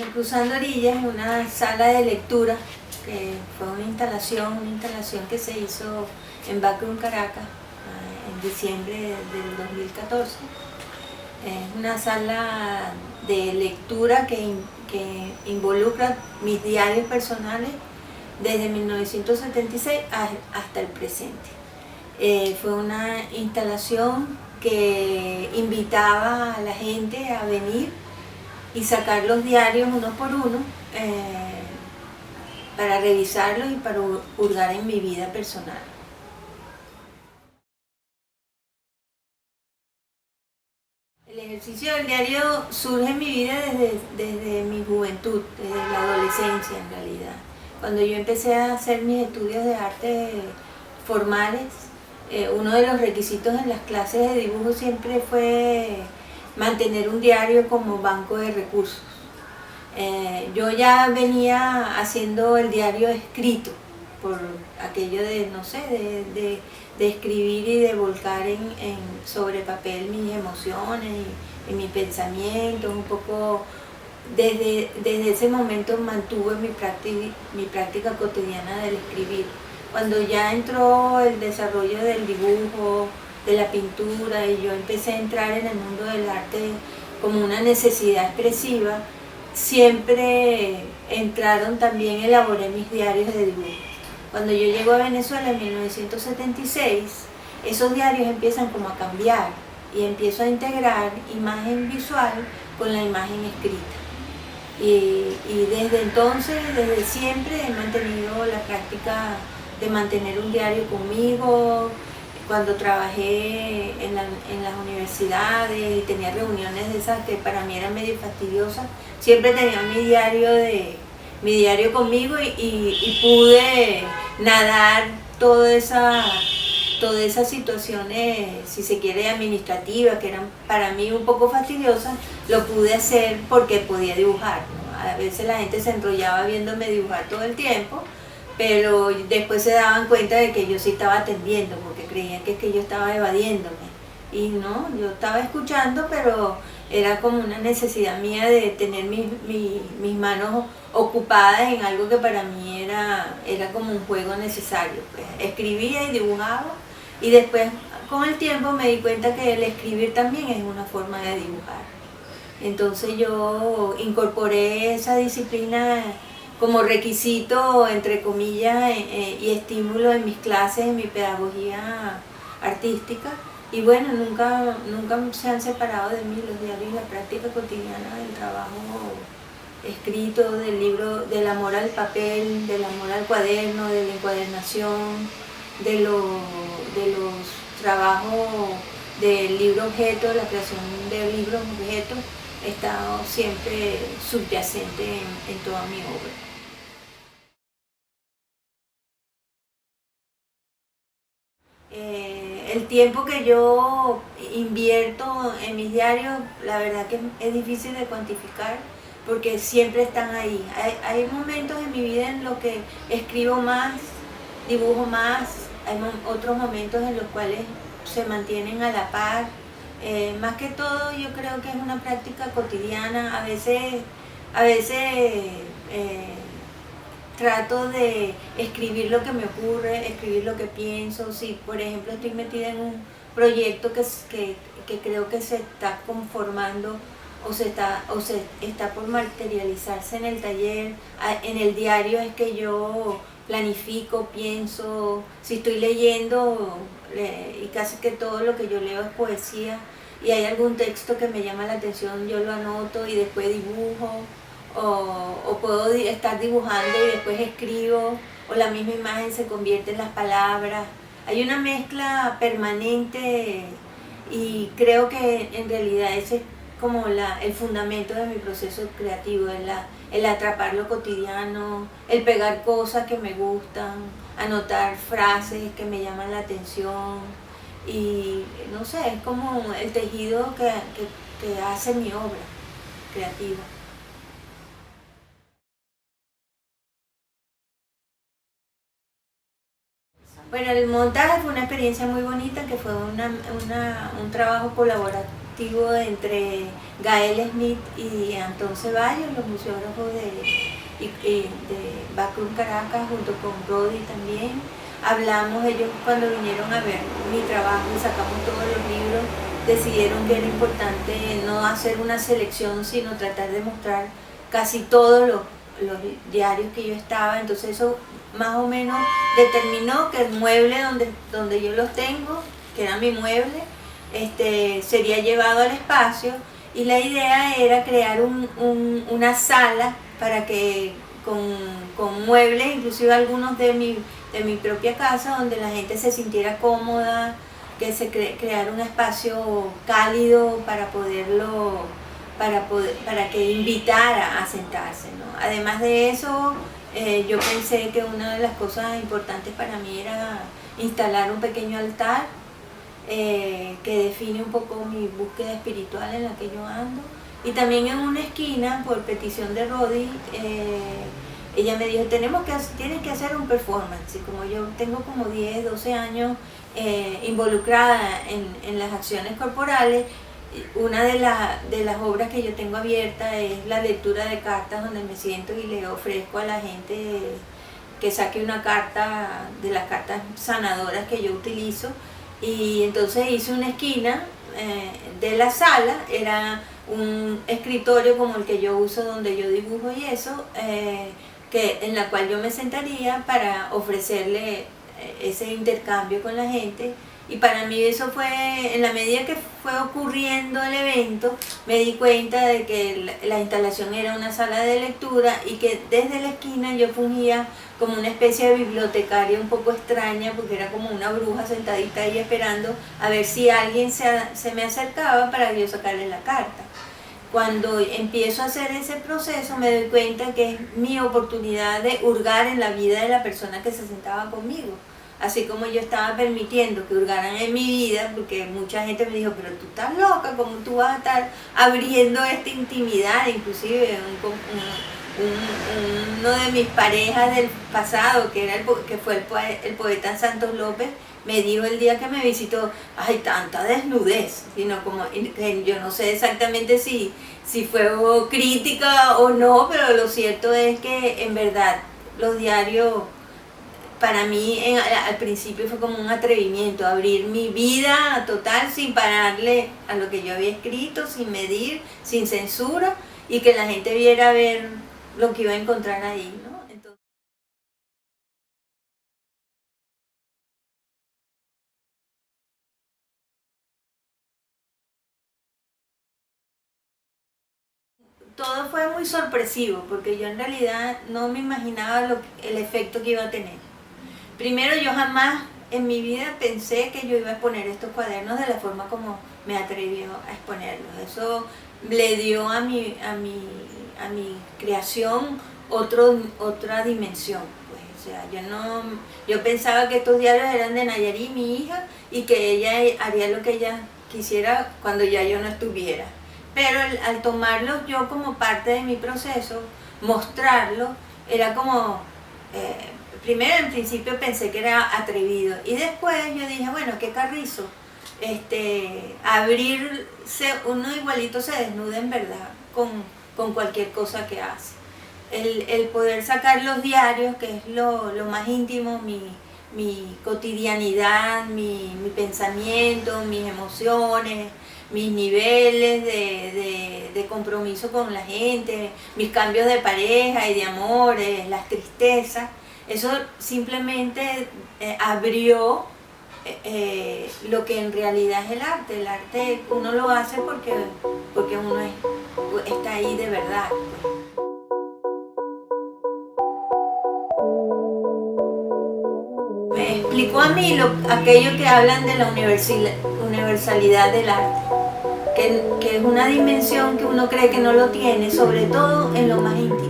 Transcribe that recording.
Cruzando Orillas es una sala de lectura que fue una instalación que se hizo en Backroom, Caracas, en diciembre del 2014. Es una sala de lectura que involucra mis diarios personales desde 1976 hasta el presente. Fue una instalación que invitaba a la gente a venir y sacar los diarios uno por uno para revisarlos y para hurgar en mi vida personal. El ejercicio del diario surge en mi vida desde mi juventud, desde la adolescencia en realidad. Cuando yo empecé a hacer mis estudios de arte formales, uno de los requisitos en las clases de dibujo siempre fue mantener un diario como banco de recursos. Yo ya venía haciendo el diario escrito, por aquello de, no sé, de escribir y de volcar sobre papel mis emociones y mis pensamientos, un poco. Desde ese momento mantuve mi práctica cotidiana del escribir. Cuando ya entró el desarrollo del dibujo, de la pintura, y yo empecé a entrar en el mundo del arte como una necesidad expresiva, siempre entraron también, elaboré mis diarios de dibujo. Cuando yo llego a Venezuela en 1976, esos diarios empiezan como a cambiar y empiezo a integrar imagen visual con la imagen escrita. Y desde entonces, desde siempre, he mantenido la práctica de mantener un diario conmigo. Cuando trabajé en las universidades y tenía reuniones de esas que para mí eran medio fastidiosas, siempre tenía mi diario conmigo y pude nadar todas esas situaciones, si se quiere, administrativas, que eran para mí un poco fastidiosas. Lo pude hacer porque podía dibujar, ¿no? A veces la gente se enrollaba viéndome dibujar todo el tiempo, pero después se daban cuenta de que yo sí estaba atendiendo, porque creían que yo estaba evadiéndome. Y no, yo estaba escuchando, pero era como una necesidad mía de tener mis manos ocupadas en algo que para mí era como un juego necesario. Pues escribía y dibujaba, y después con el tiempo me di cuenta que el escribir también es una forma de dibujar. Entonces yo incorporé esa disciplina como requisito, entre comillas, y estímulo en mis clases, en mi pedagogía artística. Y bueno, nunca se han separado de mí los diarios, la práctica cotidiana del trabajo escrito, del libro, del amor al papel, del amor al cuaderno, de la encuadernación, de los trabajos del libro objeto, la creación de libros objetos, he estado siempre subyacente en toda mi obra. El tiempo que yo invierto en mis diarios, la verdad que es difícil de cuantificar, porque siempre están ahí. Hay momentos en mi vida en los que escribo más, dibujo más, hay otros momentos en los cuales se mantienen a la par. Más que todo, yo creo que es una práctica cotidiana. A veces trato de escribir lo que me ocurre, escribir lo que pienso. Si por ejemplo estoy metida en un proyecto que creo que se está conformando o se está por materializarse en el taller, en el diario es que yo planifico, pienso. Si estoy leyendo, y casi que todo lo que yo leo es poesía, y hay algún texto que me llama la atención, yo lo anoto y después dibujo. O puedo estar dibujando y después escribo, o la misma imagen se convierte en las palabras. Hay una mezcla permanente, y creo que en realidad ese es como el fundamento de mi proceso creativo, el atrapar lo cotidiano, el pegar cosas que me gustan, anotar frases que me llaman la atención, y no sé, es como el tejido que hace mi obra creativa. Bueno, el montaje fue una experiencia muy bonita, que fue un trabajo colaborativo colectivo entre Gael Smith y Antón Ceballos, los museógrafos de Bacrum Caracas, junto con Rodi también. Hablamos, ellos cuando vinieron a ver mi trabajo y sacamos todos los libros, decidieron que era importante no hacer una selección, sino tratar de mostrar casi todos los diarios que yo estaba. Entonces eso más o menos determinó que el mueble donde yo los tengo, que era mi mueble, sería llevado al espacio, y la idea era crear una sala para que con muebles, inclusive algunos de mi propia casa, donde la gente se sintiera cómoda, que se creara un espacio cálido para que invitara a sentarse, ¿no? Además de eso, yo pensé que una de las cosas importantes para mí era instalar un pequeño altar que define un poco mi búsqueda espiritual en la que yo ando. Y también en una esquina, por petición de Rodi, ella me dijo, tienes que hacer un performance. Y como yo tengo como 10, 12 años involucrada en las acciones corporales, una de las obras que yo tengo abierta es la lectura de cartas, donde me siento y le ofrezco a la gente que saque una carta de las cartas sanadoras que yo utilizo. Y entonces hice una esquina de la sala, era un escritorio como el que yo uso, donde yo dibujo y eso, en la cual yo me sentaría para ofrecerle ese intercambio con la gente. Y para mí eso fue, en la medida que fue ocurriendo el evento, me di cuenta de que la instalación era una sala de lectura y que desde la esquina yo fungía como una especie de bibliotecaria un poco extraña, porque era como una bruja sentadita ahí esperando a ver si alguien se me acercaba para yo sacarle la carta. Cuando empiezo a hacer ese proceso me doy cuenta que es mi oportunidad de hurgar en la vida de la persona que se sentaba conmigo. Así como yo estaba permitiendo que hurgaran en mi vida, porque mucha gente me dijo, pero tú estás loca, ¿cómo tú vas a estar abriendo esta intimidad? Inclusive uno de mis parejas del pasado, que fue el poeta Santos López, me dijo el día que me visitó, ay, tanta desnudez, sino como, yo no sé exactamente si fue crítica o no, pero lo cierto es que en verdad los diarios, para mí al principio fue como un atrevimiento, abrir mi vida total sin pararle a lo que yo había escrito, sin medir, sin censura, y que la gente viera ver lo que iba a encontrar ahí, ¿no? Entonces, todo fue muy sorpresivo, porque yo en realidad no me imaginaba el efecto que iba a tener. Primero, yo jamás en mi vida pensé que yo iba a exponer estos cuadernos de la forma como me atrevió a exponerlos. Eso le dio a mi creación otra dimensión. Pues, o sea, yo pensaba que estos diarios eran de Nayari, mi hija, y que ella haría lo que ella quisiera cuando ya yo no estuviera. Pero al tomarlos yo como parte de mi proceso, mostrarlos, era como... primero, en principio pensé que era atrevido, y después yo dije, bueno, qué carrizo, abrirse, uno igualito se desnuda en verdad con cualquier cosa que hace. El poder sacar los diarios, que es lo más íntimo, mi cotidianidad, mi pensamiento, mis emociones, mis niveles de compromiso con la gente, mis cambios de pareja y de amores, las tristezas. Eso simplemente abrió lo que en realidad es el arte. El arte uno lo hace porque uno está ahí de verdad. Me explicó a mí aquello que hablan de la universalidad del arte, que es una dimensión que uno cree que no lo tiene, sobre todo en lo más íntimo.